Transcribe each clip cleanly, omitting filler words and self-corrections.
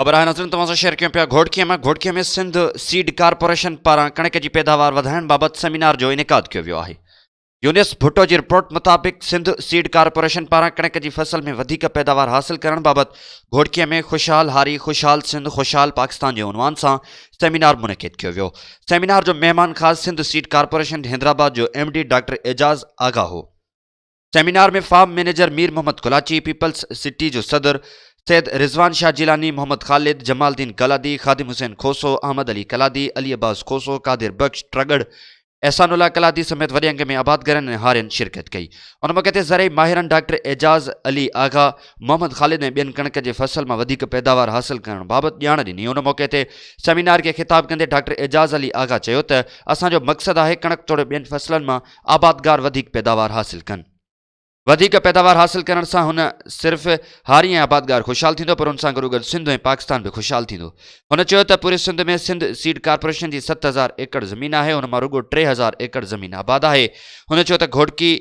ख़बर है नज़रन तव्हां सां शेयर कयूं पिया घोड़कीअ में सिंध सीड कारपोरेशन पारां कणिक जी पैदावार वधाइण बाबति सेमिनार जो इनेकाद कयो वियो आहे। यूनिस भुट्टो जी रिपोर्ट मुताबिक़ सिंध सीड कारपोरेशन पारां कणिक जी फसल में वधीक पैदावार हासिल करण बाबति घोड़कीअ में खुशहाल हारी खुशहाल सिंध खुशहाल पाकिस्तान जे उनवान सां सेमिनार मुनक़िद कयो वियो। सेमिनार जो मेहमान ख़ास सिंध सीड कारपोरेशन हैदराबाद जो MD डॉक्टर एजाज़ आगा हो। सेमिनार में farm manager Mir Mohammad Kulachi, people's city जो सदर सैयद रिजवान शाह जिलानी, मोहम्मद खालिद, जमालदीन कलादी, खादिम हुसैन खोसो, अहमद अली कलादी, अली अब्बास खोसो, कादिर बख्श ट्रगड़, एहसानुल्लाह कलादी समेत वॾे अंग में आबादगरनि ऐं हारियुनि शिरकत कई। उन मौक़े ते ज़रई माहिरनि डॉक्टर एजाज़ अली आगा, मोहम्मद खालिद ऐं ॿियनि कणिक जे फसल मां वधीक पैदावार हासिल करण बाबति ॼाण ॾिनी। उन मौक़े ते सेमिनार खे ख़िताब कंदे डॉक्टर एजाज़ अली आगा चयो त असांजो मक़सदु आहे कणिक तोड़े ॿियनि फसलनि मां आबादगार वधीक पैदावार हासिल कनि। वधीक पैदावार हासिल करण सां हुन सिर्फ़ हारी ऐं आबादगार खुशहाल थींदो, पर हुन सां गॾोगॾु सिंध ऐं पाकिस्तान बि खुशहाल थींदो। हुन चयो त पूरे सिंध में सिंध सीड कारपोरेशन जी 7000 एकड़ ज़मीन आहे, हुन मां रुॻो 3000 एकड़ ज़मीन आबाद आहे। हुन चयो त घोड़की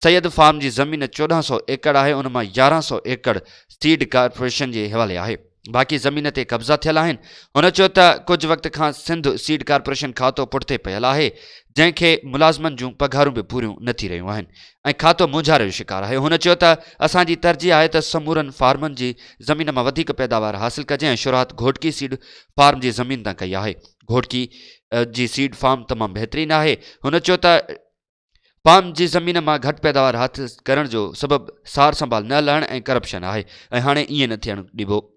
सैयद फार्म जी ज़मीन 1400 एकड़ आहे, उन मां 1100 एकड़ सीड कारपोरेशन जे हवाले आहे, बाक़ी ज़मीन ते कब्ज़ा थियल आहिनि। हुन चयो त कुझु वक़्त खां सिंध सीड कारपोरेशन खातो पुठिते पियल आहे, जंहिंखे मुलाज़िमनि जूं पघारूं बि पूरियूं न थी रहियूं आहिनि ऐं खातो मुंझारे जो शिकार आहे। हुन चयो त असांजी तरजीह आहे त समूरनि फार्मनि जी ज़मीन मां वधीक पैदावार हासिल कजे ऐं शुरूआत घोड़की सीड फार्म जी ज़मीन तां कई आहे। घोड़की जी सीड फार्म तमामु बहितरीनु आहे। हुन चयो त फार्म जी ज़मीन मां घटि पैदावार हासिल करण जो सबबु सार संभाल न लहण ऐं करप्शन आहे ऐं हाणे ईअं न थियणु ॾिबो।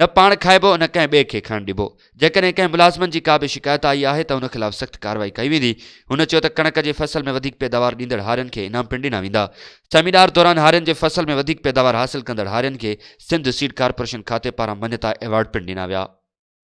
न पाण खाइबो न कंहिं ॿिए खे खाइणु ॾिबो। जेकॾहिं कंहिं मुलाज़िमनि जी का बि शिकायत आई आहे त हुन ख़िलाफ़ु सख़्तु कार्रवाई कई वेंदी। हुन चयो त कणिक जे फसल में वधीक पैदावार ॾींदड़ हारियुनि खे इनाम पिणु ॾिना वेंदा। सेमिनार दौरान हारियुनि जे फसल में वधीक पैदावार हासिल कंदड़ हारियुनि खे सिंध सीड कारपोरेशन खाते पारां मञता एवॉर्ड पिणु ॾिना विया।